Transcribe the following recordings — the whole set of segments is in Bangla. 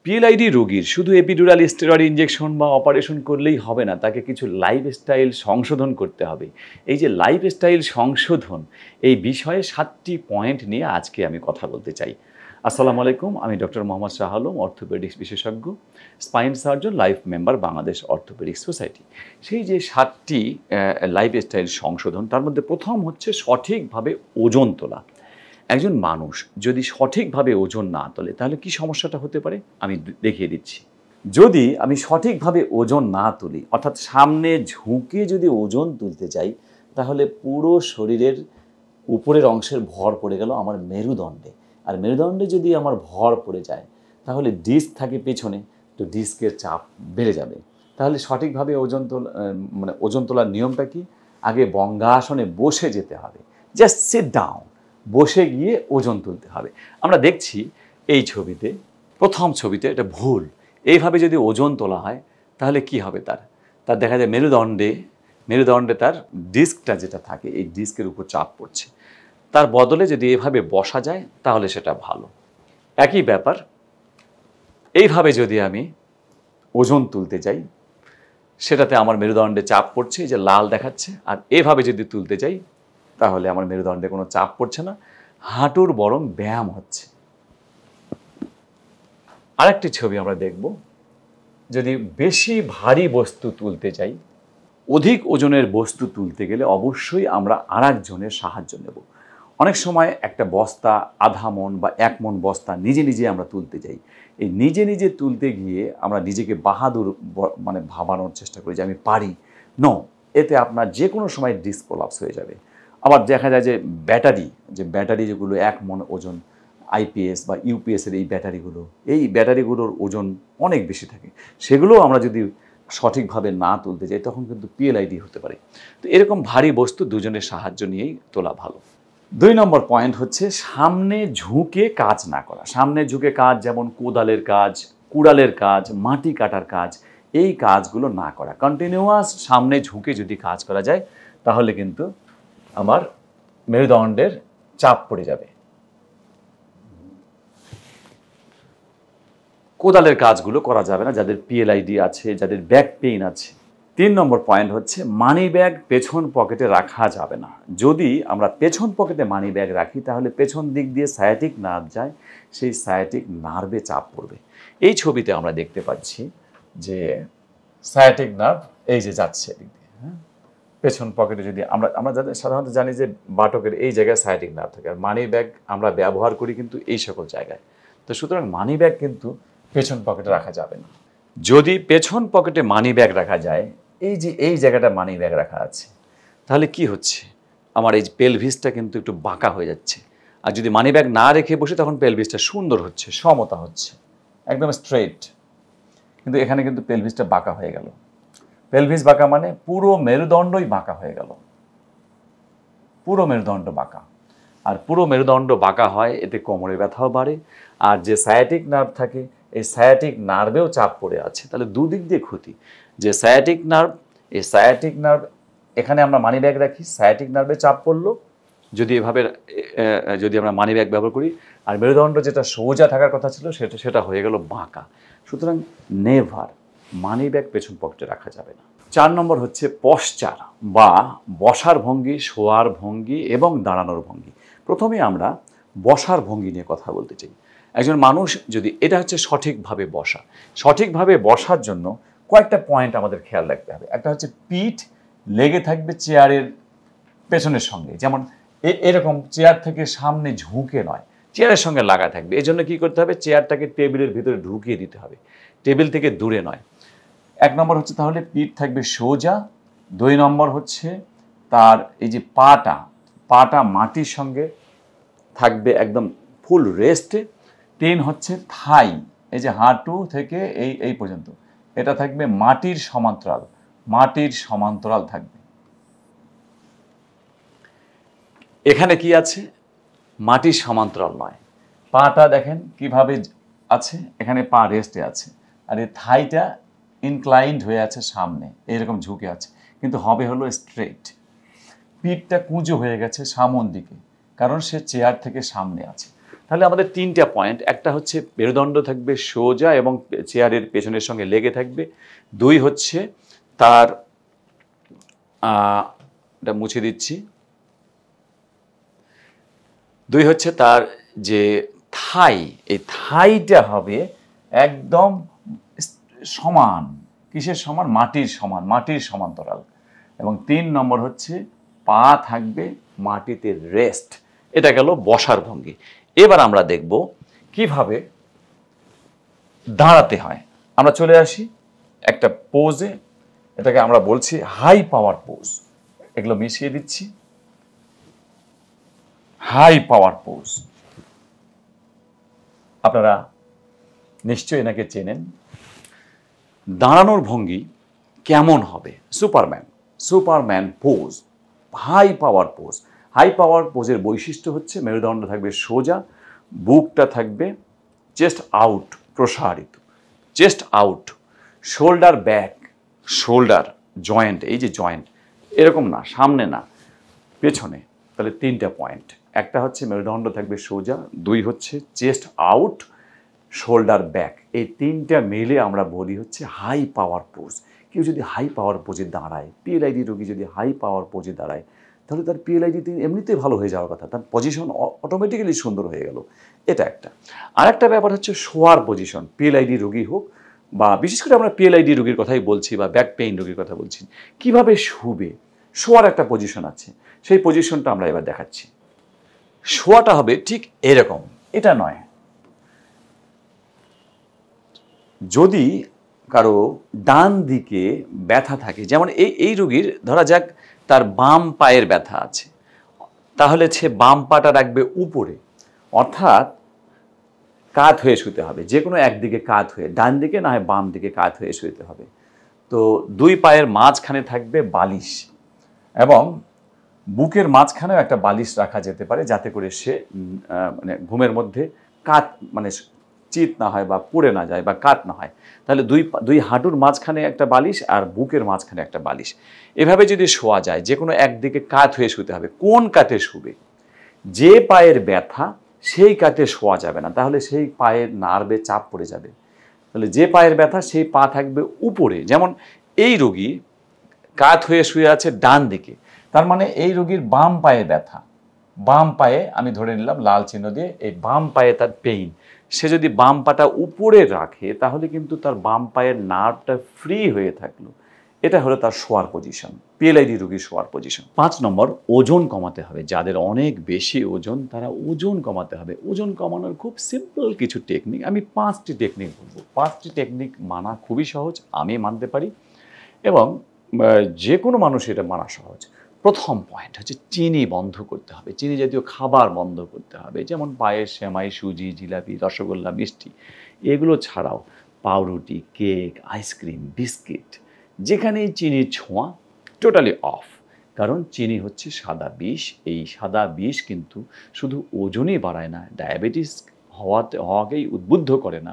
পিএলআইডি রোগীর শুধু এপিডুরাল স্টেরয়েড ইনজেকশন বা অপারেশন করলেই হবে না, তাকে কিছু লাইফস্টাইল সংশোধন করতে হবে। এই যে লাইফস্টাইল সংশোধন, এই বিষয়ে 7টি পয়েন্ট নিয়ে আজকে আমি কথা বলতে চাই। আসসালামু আলাইকুম, আমি ডক্টর মোহাম্মদ শাহ আলম, অর্থোপেডিক্স বিশেষজ্ঞ, spine surgeon, life member, Bangladesh orthopaedics society. সেই যে 7টি লাইফস্টাইল সংশোধন, তার মধ্যে প্রথম হচ্ছে সঠিকভাবে ওজন তোলা। একজন মানুষ যদি সঠিকভাবে ওজন না তোলে তাহলে কি সমস্যাটা হতে পারে আমি দেখিয়ে দিচ্ছি। যদি আমি সঠিকভাবে ওজন না তুলি, অর্থাৎ সামনে ঝুঁকে যদি ওজন তুলতে চাই, তাহলে পুরো শরীরের উপরের অংশের ভর পড়ে গেল আমার মেরুদণ্ডে। আর মেরুদণ্ডে যদি আমার ভর পড়ে যায়, তাহলে ডিস্ক থাকে পেছনে, তো ডিস্কের চাপ বেড়ে যাবে। তাহলে সঠিকভাবে ওজন তোলার নিয়মটা কি? আগে বঙ্গাসনে বসে যেতে হবে, জাস্ট সিট ডাউন, বসে গিয়ে ওজন তুলতে হবে। আমরা দেখছি এই ছবিতে, প্রথম ছবিতে এটা ভুল। এইভাবে যদি ওজন তোলা হয় তাহলে কি হবে? তার দেখা যায় মেরুদণ্ডে তার ডিস্কটা যেটা থাকে, এই ডিস্কের উপর চাপ পড়ছে। তার বদলে যদি এভাবে বসা যায় তাহলে সেটা ভালো। একই ব্যাপার, এইভাবে যদি আমি ওজন তুলতে যাই, সেটাতে আমার মেরুদণ্ডে চাপ পড়ছে, এই যে লাল দেখাচ্ছে। আর এভাবে যদি তুলতে যাই তাহলে আমার মেরুদণ্ডে কোনো চাপ পড়ছে না, হাঁটুর বরং ব্যায়াম হচ্ছে। আরেকটি ছবি আমরা দেখব, যদি বেশি ভারী বস্তু তুলতে চাই, অধিক ওজনের বস্তু তুলতে গেলে অবশ্যই আমরা আরেকজনের সাহায্য নেব। অনেক সময় একটা বস্তা আধা মন বা 1 মন বস্তা নিজে আমরা তুলতে যাই। এই নিজে তুলতে গিয়ে আমরা নিজেকে বাহাদুর ভাবানোর চেষ্টা করি যে আমি পারি। নো, এতে আপনার যে কোনো সময় ডিস্ক কোলাপস হয়ে যাবে। আবার দেখা যায় যে ব্যাটারি যেগুলো 1 মন ওজন, আইপিএস বা ইউপিএসের এই ব্যাটারিগুলোর ওজন অনেক বেশি থাকে। সেগুলো আমরা যদি সঠিকভাবে না তুলতে যাই তখন কিন্তু পিএলআইডি হতে পারে। তো এরকম ভারী বস্তু দুজনের সাহায্য নিয়েই তোলা ভালো। 2 নম্বর পয়েন্ট হচ্ছে সামনে ঝুঁকে কাজ না করা। সামনে ঝুঁকে কাজ, যেমন কোদালের কাজ, কুড়ালের কাজ, মাটি কাটার কাজ, এই কাজগুলো না করা। কন্টিনিউয়াস সামনে ঝুঁকে যদি কাজ করা যায় তাহলে কিন্তু আমার মেরুদণ্ডের চাপ পড়ে যাবে। কোদালের কাজগুলো করা যাবে না যাদের পিএলআইডি আছে, যাদের ব্যাক পেইন আছে। 3 নম্বর পয়েন্ট হচ্ছে মানি ব্যাগ পেছন পকেটে রাখা যাবে না। যদি আমরা পেছন পকেটে মানি ব্যাগ রাখি তাহলে পেছন দিক দিয়ে সায়াটিক নার্ভ যায়, সেই সায়াটিক নার্ভে চাপ পড়বে। এই ছবিতে আমরা দেখতে পাচ্ছি যে সায়াটিক নার্ভ এই যে যাচ্ছে দিক দিয়ে, পেছন পকেটে যদি আমরা সাধারণত জানি যে বাটকের এই জায়গায় সায়াটিক নার্ভ থাকে, আর মানি ব্যাগ আমরা ব্যবহার করি কিন্তু এই সকল জায়গায়। তো সুতরাং মানি ব্যাগ কিন্তু পেছন পকেটে রাখা যাবে না। যদি পেছন পকেটে মানি ব্যাগ রাখা যায়, এই যে এই জায়গাটা মানি ব্যাগ রাখা আছে, তাহলে কি হচ্ছে? আমার এই পেলভিসটা কিন্তু একটু বাঁকা হয়ে যাচ্ছে। আর যদি মানি ব্যাগ না রেখে বসে তখন পেলভিসটা সুন্দর হচ্ছে, সমতা হচ্ছে, একদম স্ট্রেট। কিন্তু এখানে কিন্তু পেলভিসটা বাঁকা হয়ে গেল। পেলভিস বাঁকা মানে পুরো মেরুদণ্ডই বাঁকা হয়ে গেল, পুরো মেরুদণ্ড বাঁকা। আর পুরো মেরুদণ্ড বাঁকা হয়, এতে কোমরে ব্যথাও বাড়ে। আর যে সায়াটিক নার্ভ থাকে, এই সায়াটিক নার্ভেও চাপ পড়ে আছে। তাহলে দুদিক দিয়ে ক্ষতি। যে সায়াটিক নার্ভ, এই সায়াটিক নার্ভ, এখানে আমরা মানি ব্যাগ রাখি, সায়াটিক নার্ভে চাপ পড়লো যদি আমরা মানি ব্যাগ ব্যবহার করি, আর মেরুদণ্ড যেটা সোজা থাকার কথা ছিল সেটা হয়ে গেল বাঁকা। সুতরাং নেভার মানি ব্যাগ পেছন পকেটে রাখা যাবে না। 4 নম্বর হচ্ছে পশ্চার বা বসার ভঙ্গি, শোয়ার ভঙ্গি এবং দাঁড়ানোর ভঙ্গি। প্রথমে আমরা বসার ভঙ্গি নিয়ে কথা বলতে চাই। একজন মানুষ যদি, এটা হচ্ছে সঠিকভাবে বসা। সঠিকভাবে বসার জন্য কয়েকটা পয়েন্ট আমাদের খেয়াল রাখতে হবে। একটা হচ্ছে পিঠ লেগে থাকবে চেয়ারের পেছনের সঙ্গে, যেমন এরকম চেয়ার থেকে সামনে ঝুঁকে নয়, চেয়ারের সঙ্গে লাগা থাকবে। এই জন্য কী করতে হবে? চেয়ারটাকে টেবিলের ভিতরে ঢুকিয়ে দিতে হবে, টেবিল থেকে দূরে নয়। 1 নম্বর হচ্ছে তাহলে পিঠ থাকবে সোজা। 2 নম্বর হচ্ছে তার এই যে পাটা মাটির সঙ্গে থাকবে একদম ফুল রেস্টে। 3 হচ্ছে থাই, এই যে হাঁটু থেকে এই পর্যন্ত, এটা থাকবে মাটির সমান্তরাল থাকবে। এখানে কি আছে? মাটির সমান্তরাল নয়। পাটা দেখেন কিভাবে আছে, এখানে পা রেস্টে আছে, আর এই থাইটা ইনক্লাইন্ড হয়ে আছে সামনে, এরকম ঝুঁকে আছে, কিন্তু হবে হলো স্ট্রেট। পিঠটা কুঁজো হয়ে গেছে সামন দিকে, কারণ সে চেয়ার থেকে সামনে আছে। তাহলে আমাদের 3টা পয়েন্ট, একটা হচ্ছে মেরুদণ্ড থাকবে সোজা এবং চেয়ারের পেছনের সঙ্গে লেগে থাকবে। 2 হচ্ছে তার এটা মুছে দিচ্ছি। 2 হচ্ছে তার যে থাই, এই থাইটা হবে একদম সমান। কিসের সমান? মাটির সমান, মাটির সমান্তরাল। এবং 3 নম্বর হচ্ছে পা থাকবে মাটিতে রেস্ট। এটা গেল বসার ভঙ্গি। এবার আমরা দেখব কিভাবে দাঁড়াতে হয়। আমরা চলে আসি একটা পোজে, এটাকে আমরা বলছি হাই পাওয়ার পোজ। এগুলো মিশিয়ে দিচ্ছি। হাই পাওয়ার পোজ, আপনারা নিশ্চয়ই এনাকে চেনেন। দাঁড়ানোর ভঙ্গি কেমন হবে? Superman pose, high power pose. High power পোজের বৈশিষ্ট্য হচ্ছে মেরুদণ্ড থাকবে সোজা, বুকটা থাকবে চেস্ট আউট, প্রসারিত, chest out, shoulder back, shoulder joint, এই যে জয়েন্ট এরকম না, সামনে না, পেছনে। তাহলে 3টা পয়েন্ট, একটা হচ্ছে মেরুদণ্ড থাকবে সোজা, 2 হচ্ছে চেস্ট আউট, শোল্ডার ব্যাক। এই 3টা মিলে আমরা বলি হচ্ছে হাই পাওয়ার পোজ। কেউ যদি হাই পাওয়ার পোজে দাঁড়ায়, পিএলআইডি রোগী যদি হাই পাওয়ার পোজে দাঁড়ায়, তাহলে তার পিএলআইডিতে এমনিতেই ভালো হয়ে যাওয়ার কথা, তার পজিশন অটোমেটিক্যালি সুন্দর হয়ে গেল। এটা একটা। আরেকটা ব্যাপার হচ্ছে শোয়ার পজিশন। পিএলআইডি রোগী হোক বা বিশেষ করে আমরা পিএলআইডি রোগীর কথাই বলছি বা ব্যাক পেইন রোগীর কথা বলছি, কিভাবে শুবে, শোয়ার একটা পজিশন আছে, সেই পজিশনটা আমরা এবার দেখাচ্ছি। শোয়াটা হবে ঠিক এরকম, এটা নয়। যদি কারো ডান দিকে ব্যথা থাকে, যেমন এই রোগীর ধরা যাক তার বাম পায়ের ব্যথা আছে, তাহলে সে বাম পাটা রাখবে উপরে, অর্থাৎ কাত হয়ে শুতে হবে। যে কোনো একদিকে কাত হয়ে, ডান দিকে না হয় বাম দিকে কাত হয়ে শুতে হবে। তো 2 পায়ের মাঝখানে থাকবে বালিশ, এবং বুকের মাঝখানেও একটা বালিশ রাখা যেতে পারে, যাতে করে সে মানে ঘুমের মধ্যে কাত মানে চিত না হয় বা পড়ে না যায় বা কাত না হয়। তাহলে 2 হাঁটুর মাঝখানে একটা বালিশ আর বুকের মাঝখানে একটা বালিশ। এভাবে যদি শোয়া যায়, যে কোনো একদিকে কাত হয়ে শুতে হবে। কোন কাতে শুবে? যে পায়ের ব্যথা সেই কাতে শোয়া যাবে না, তাহলে সেই পায়ের নার্ভে চাপ পড়ে যাবে। তাহলে যে পায়ের ব্যথা সেই পা থাকবে উপরে। যেমন এই রোগী কাত হয়ে শুয়ে আছে ডান দিকে, তার মানে এই রোগীর বাম পায়ে ব্যথা, বাম পায়ে আমি ধরে নিলাম লাল চিহ্ন দিয়ে, এই বাম পায়ে তার পেইন। সে যদি বাম পাটা উপরে রাখে, তাহলে কিন্তু তার বাম পায়ের নার্ভটা ফ্রি হয়ে থাকলো। এটা হলো তার শোয়ার পজিশন, পিএলআইডি রোগীর শোয়ার পজিশন। 5 নম্বর, ওজন কমাতে হবে। যাদের অনেক বেশি ওজন, তারা ওজন কমাতে হবে। ওজন কমানোর খুব সিম্পল কিছু টেকনিক, আমি 5টি টেকনিক বলবো। 5টি টেকনিক মানা খুবই সহজ, আমি মানতে পারি, এবং যে কোনো মানুষ এটা মানা সহজ। প্রথম পয়েন্ট হচ্ছে চিনি বন্ধ করতে হবে, চিনি জাতীয় খাবার বন্ধ করতে হবে। যেমন পায়েস, সেমাই, সুজি, জিলাপি, রসগোল্লা, মিষ্টি, এগুলো ছাড়াও পাউরুটি, কেক, আইসক্রিম, বিস্কিট, যেখানেই চিনির ছোঁয়া টোটালি অফ। কারণ চিনি হচ্ছে সাদা বিষ। এই সাদা বিষ কিন্তু শুধু ওজনই বাড়ায় না, ডায়াবেটিস হওয়াকেই উদ্বুদ্ধ করে না,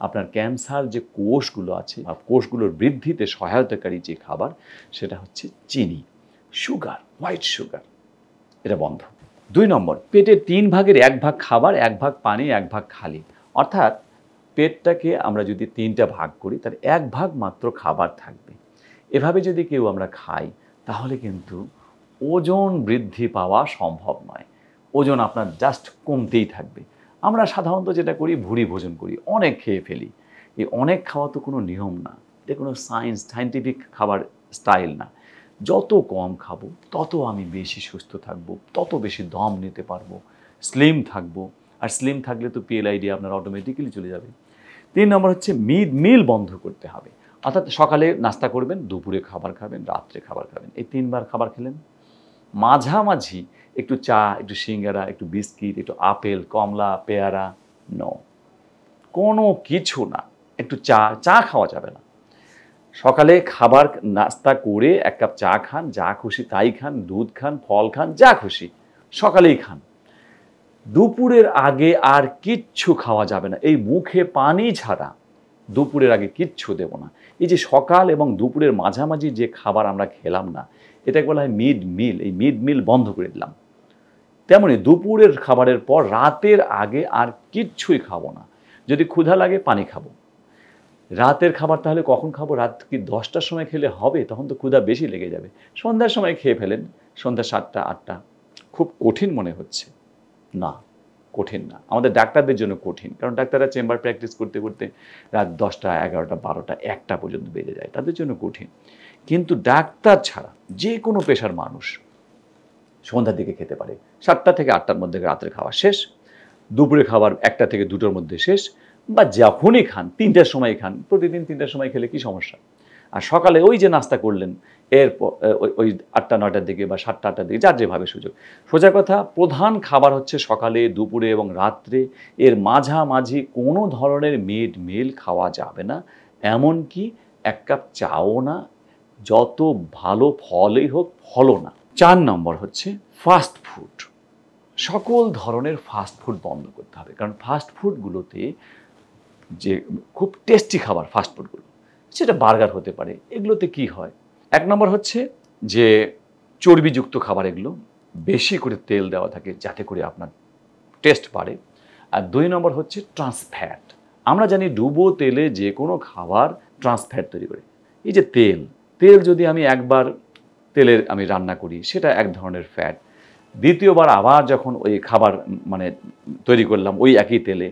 আপনার ক্যান্সার যে কোষগুলো আছে, কোষগুলোর বৃদ্ধিতে সহায়তাকারী যে খাবার, সেটা হচ্ছে চিনি, সুগার, হোয়াইট সুগার, এটা বন্ধ। 2 নম্বর, পেটের 3 ভাগের 1 ভাগ খাবার, 1 ভাগ পানি, 1 ভাগ খালি। অর্থাৎ পেটটাকে আমরা যদি 3টা ভাগ করি, তার 1 ভাগ মাত্র খাবার থাকবে। এভাবে যদি কেউ আমরা খাই, তাহলে কিন্তু ওজন বৃদ্ধি পাওয়া সম্ভব নয়। ওজন আপনার জাস্ট কমতেই থাকবে। আমরা সাধারণত যেটা করি, ভুঁড়ি ভোজন করি, অনেক খেয়ে ফেলি। এই অনেক খাওয়া তো কোনো নিয়ম না, এটা কোনো সায়েন্টিফিক খাবার স্টাইল না। যত কম খাবো তত আমি বেশি সুস্থ থাকবো, তত বেশি দম নিতে পারবো, স্লিম থাকবো। আর স্লিম থাকলে তো পিএলআইডি আপনার অটোমেটিক্যালি চলে যাবে। 3 নম্বর হচ্ছে মিল বন্ধ করতে হবে। অর্থাৎ সকালে নাস্তা করবেন, দুপুরে খাবার খাবেন, রাত্রে খাবার খাবেন, এই 3 বার খাবার খেলেন। মাঝামাঝি একটু চা, একটু সিঙ্গারা, একটু বিস্কিট, একটু আপেল, কমলা, পেয়ারা, নো, কোনো কিছু না। একটু চা খাওয়া যাবে না। সকালে খাবার নাস্তা করে 1 কাপ চা খান, যা খুশি তাই খান, দুধ খান, ফল খান, যা খুশি সকালেই খান। দুপুরের আগে আর কিচ্ছু খাওয়া যাবে না। এই মুখে পানি ছাড়া দুপুরের আগে কিচ্ছু দেব না। এই যে সকাল এবং দুপুরের মাঝামাঝি যে খাবার আমরা খেলাম না, এটাকে বলা হয় মিড মিল। এই মিড মিল বন্ধ করে দিলাম। তেমনি দুপুরের খাবারের পর রাতের আগে আর কিচ্ছুই খাবো না। যদি ক্ষুধা লাগে পানি খাবো। রাতের খাবার তাহলে কখন খাবো? রাত কি 10টার সময় খেলে হবে? তখন তো ক্ষুধা বেশি লেগে যাবে। সন্ধ্যার সময় খেয়ে ফেলেন, সন্ধ্যা 7টা 8টা। খুব কঠিন মনে হচ্ছে? না, কঠিন না। আমাদের ডাক্তারদের জন্য কঠিন, কারণ ডাক্তাররা চেম্বার প্র্যাকটিস করতে করতে রাত 10টা 11টা 12টা 1টা পর্যন্ত বেজে যায়, তাদের জন্য কঠিন। কিন্তু ডাক্তার ছাড়া যে কোনো পেশার মানুষ সন্ধ্যার দিকে খেতে পারে। 7টা থেকে 8টার মধ্যে রাতের খাওয়া শেষ, দুপুরে খাবার 1টা থেকে 2টোর মধ্যে শেষ, বা যখনই খান 3টার সময় খান, প্রতিদিন 3টার সময় খেলে কি সমস্যা? আর সকালে ওই যে নাস্তা করলেন, এরপর ওই 8টা 9টার দিকে বা 7টা 8টার দিকে, যার যেভাবে সুযোগ। সোজা কথা, প্রধান খাবার হচ্ছে সকালে, দুপুরে এবং রাত্রে। এর মাঝামাঝি কোনো ধরনের মিড মিল খাওয়া যাবে না, এমনকি 1 কাপ চাও না, যত ভালো ফলই হোক ফলও না। 4 নম্বর হচ্ছে ফাস্ট ফুড। সকল ধরনের ফাস্ট ফুড বন্ধ করতে হবে, কারণ ফাস্ট ফুডগুলোতে যে খুব টেস্টি খাবার, ফাস্ট ফুডগুলো, সেটা বার্গার হতে পারে, এগুলোতে কি হয়? 1 নম্বর হচ্ছে যে চর্বিযুক্ত খাবার, এগুলো বেশি করে তেল দেওয়া থাকে যাতে করে আপনার টেস্ট বাড়ে। আর 2 নম্বর হচ্ছে ট্রান্সফ্যাট। আমরা জানি ডুবো তেলে যে কোনো খাবার ট্রান্সফ্যাট তৈরি করে। এই যে তেল যদি আমি একবার তেলের রান্না করি, সেটা এক ধরনের ফ্যাট। দ্বিতীয়বার আবার যখন ওই খাবার তৈরি করলাম ওই একই তেলে,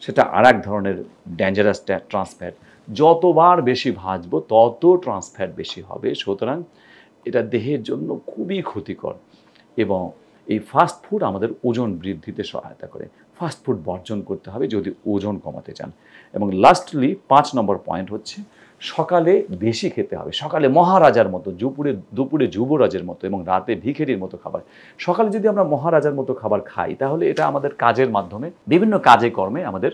সেটা আর এক ধরনের ডেঞ্জারাস ট্রান্সফ্যাট। যতবার বেশি ভাজবো তত ট্রান্সফ্যাট বেশি হবে। সুতরাং এটা দেহের জন্য খুবই ক্ষতিকর, এবং এই ফাস্ট ফুড আমাদের ওজন বৃদ্ধিতে সহায়তা করে। ফাস্ট ফুড বর্জন করতে হবে যদি ওজন কমাতে চান। এবং লাস্টলি 5 নম্বর পয়েন্ট হচ্ছে সকালে বেশি খেতে হবে। সকালে মহারাজার মতো, দুপুরে যুবরাজের মতো এবং রাতে ভিখারির মতো খাবার। সকালে যদি আমরা মহারাজার মতো খাবার খাই, তাহলে এটা আমাদের কাজের মাধ্যমে বিভিন্ন কাজে কর্মে আমাদের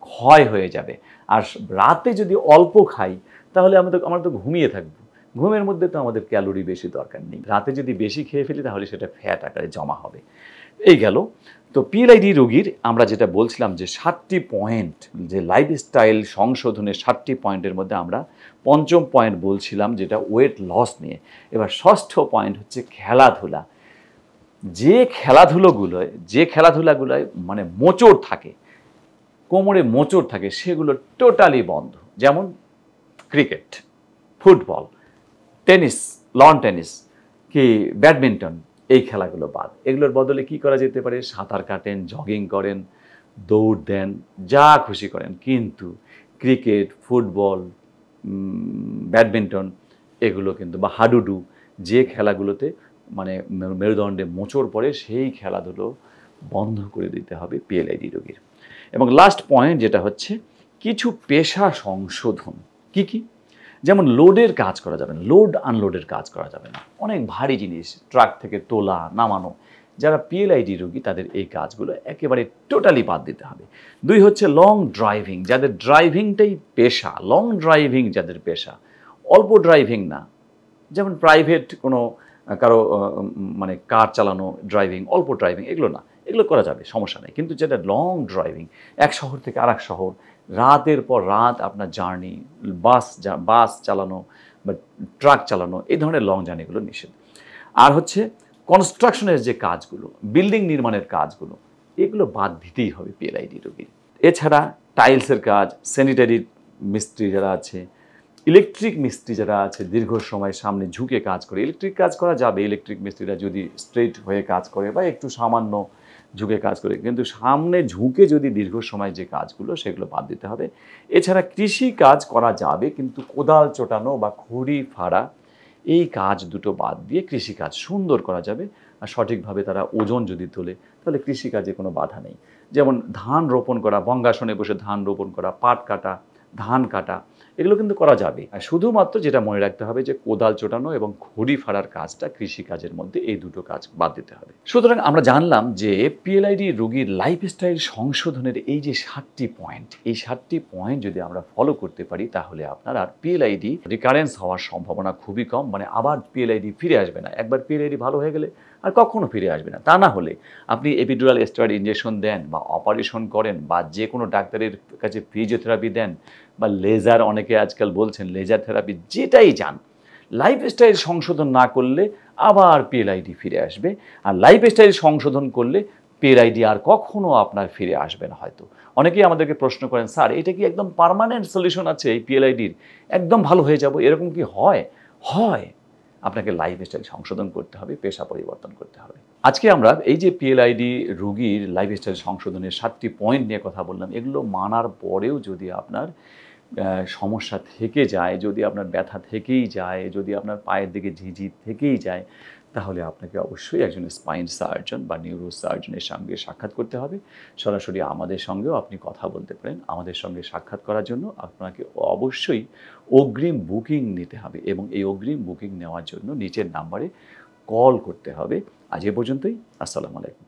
ক্ষয় হয়ে যাবে। আর রাতে যদি অল্প খাই, তাহলে আমরা তো ঘুমিয়ে থাকবো। ঘুমের মধ্যে তো আমাদের ক্যালোরি বেশি দরকার নেই। রাতে যদি বেশি খেয়ে ফেলি, তাহলে সেটা ফ্যাট আকারে জমা হবে। এই গেল। তো পিএলআইডি রোগীর আমরা যেটা বলছিলাম যে 7টি পয়েন্ট, যে লাইফস্টাইল সংশোধনের 7টি পয়েন্টের মধ্যে আমরা 5ম পয়েন্ট বলছিলাম যেটা ওয়েট লস নিয়ে। এবার 6ষ্ঠ পয়েন্ট হচ্ছে খেলাধুলা। যে খেলাধুলাগুলোয় মোচড় থাকে, কোমরে মোচড় থাকে, সেগুলো টোটালি বন্ধ। যেমন cricket, football, tennis, loan tennis কি ব্যাডমিন্টন, এই খেলাগুলো বাদ। এগুলোর বদলে কি করা যেতে পারে? সাঁতার কাটেন, জগিং করেন, দৌড় দেন, যা খুশি করেন, কিন্তু ক্রিকেট, ফুটবল, ব্যাডমিন্টন এগুলো কিন্তু, বা হাডুডু, যে খেলাগুলোতে মেরুদণ্ডে মোচড় পড়ে, সেই খেলাধুলো বন্ধ করে দিতে হবে পিএলআইডি রোগীর। এবং লাস্ট পয়েন্ট যেটা হচ্ছে কিছু পেশা সংশোধন। কি? যেমন লোডের কাজ করা যাবে না, লোড আনলোডের কাজ করা যাবে না। অনেক ভারী জিনিস ট্রাক থেকে তোলা নামানো, যারা পিএলআইডি রোগী তাদের এই কাজগুলো একেবারে টোটালি বাদ দিতে হবে। 2 হচ্ছে লং ড্রাইভিং, যাদের ড্রাইভিংটাই পেশা, লং ড্রাইভিং যাদের পেশা, অল্প ড্রাইভিং না। যেমন প্রাইভেট কোনো কারো কার চালানো ড্রাইভিং, অল্প ড্রাইভিং, এগুলো না, এগুলো করা যাবে, সমস্যা নেই। কিন্তু যেটা লং ড্রাইভিং, এক শহর থেকে আরেক শহর, রাতের পর রাত আপনার জার্নি, বাস চালানো বা ট্রাক চালানো, এই ধরনের লং জার্নিগুলো নিষেধ। আর হচ্ছে কনস্ট্রাকশনের যে কাজগুলো, বিল্ডিং নির্মাণের কাজগুলো, এগুলো বাদ দিতেই হবে পিএলআইডি রোগীর। এছাড়া টাইলসের কাজ, স্যানিটারি মিস্ত্রি যারা আছে, ইলেকট্রিক মিস্ত্রি যারা আছে, দীর্ঘ সময় সামনে ঝুঁকে কাজ করে, ইলেকট্রিক কাজ করা যাবে, ইলেকট্রিক মিস্ত্রিরা যদি স্ট্রেট হয়ে কাজ করে বা একটু সামান্য ঝুঁকে কাজ করে, কিন্তু সামনে ঝুঁকে যদি দীর্ঘ সময় যে কাজগুলো, সেগুলো বাদ দিতে হবে। এছাড়া কৃষি কাজ করা যাবে, কিন্তু কোদাল চোটানো বা খড়ি ফাড়া, এই কাজ দুটো বাদ দিয়ে কৃষিকাজ সুন্দর করা যাবে। আর সঠিকভাবে তারা ওজন যদি তোলে, তাহলে কৃষিকাজে কোনো বাধা নেই। যেমন ধান রোপণ করা, বঙ্গাসনে বসে ধান রোপণ করা, পাট কাটা, ধান কাটা, এগুলো কিন্তু করা যাবে। আর শুধুমাত্র যেটা মনে রাখতে হবে যে কোদাল চোটানো এবং খড়ি ফাড়ার কাজটা কৃষিকাজের মধ্যে, এই দুটো কাজ বাদ দিতে হবে। সুতরাং আমরা জানলাম যে পিএলআইডি রোগীর লাইফস্টাইল সংশোধনের এই যে 7টি পয়েন্ট, এই 7টি পয়েন্ট যদি আমরা ফলো করতে পারি, তাহলে আপনার আর পিএলআইডি রিকারেন্স হওয়ার সম্ভাবনা খুবই কম। আবার পিএলআইডি ফিরে আসবে না। একবার পিএলআইডি ভালো হয়ে গেলে আর কখনো ফিরে আসবে না। তা না হলে আপনি এপিডুরাল স্টেরয়েড ইনজেকশন দেন বা অপারেশন করেন বা যে কোনো ডাক্তারের কাছে ফিজিওথেরাপি দেন বা লেজার, অনেকে আজকাল বলছেন লেজার থেরাপি, যেটাই যান, লাইফস্টাইল সংশোধন না করলে আবার পিএলআইডি ফিরে আসবে, আর লাইফস্টাইল সংশোধন করলে পিএলআইডি আর কখনো আপনার ফিরে আসবে না হয়তো। অনেকেই আমাদেরকে প্রশ্ন করেন, স্যার এটা কি একদম পার্মানেন্ট সলিউশন আছে এই পিএলআইডির, একদম ভালো হয়ে যাব, এরকম কি হয়? হয়। আপনাকে লাইফস্টাইল সংশোধন করতে হবে, পেশা পরিবর্তন করতে হবে। আজকে আমরা এই যে পিএলআইডি রোগীর লাইফস্টাইল সংশোধনের 7টি পয়েন্ট নিয়ে কথা বললাম, এগুলো মানার পরেও যদি আপনার সমস্যা থেকে যায়, যদি আপনার ব্যথা থেকেই যায়, যদি আপনার পায়ের দিকে ঝিঝি থেকেই যায়, তাহলে আপনাকে অবশ্যই একজন স্পাইন সার্জন বা নিউরো সার্জনের সঙ্গে সাক্ষাৎ করতে হবে। সরাসরি আমাদের সঙ্গেও আপনি কথা বলতে পারেন। আমাদের সঙ্গে সাক্ষাৎ করার জন্য আপনাকে অবশ্যই অগ্রিম বুকিং নিতে হবে, এবং এই অগ্রিম বুকিং নেওয়ার জন্য নিচের নাম্বারে কল করতে হবে। আজ এ পর্যন্তই। আসসালামু আলাইকুম।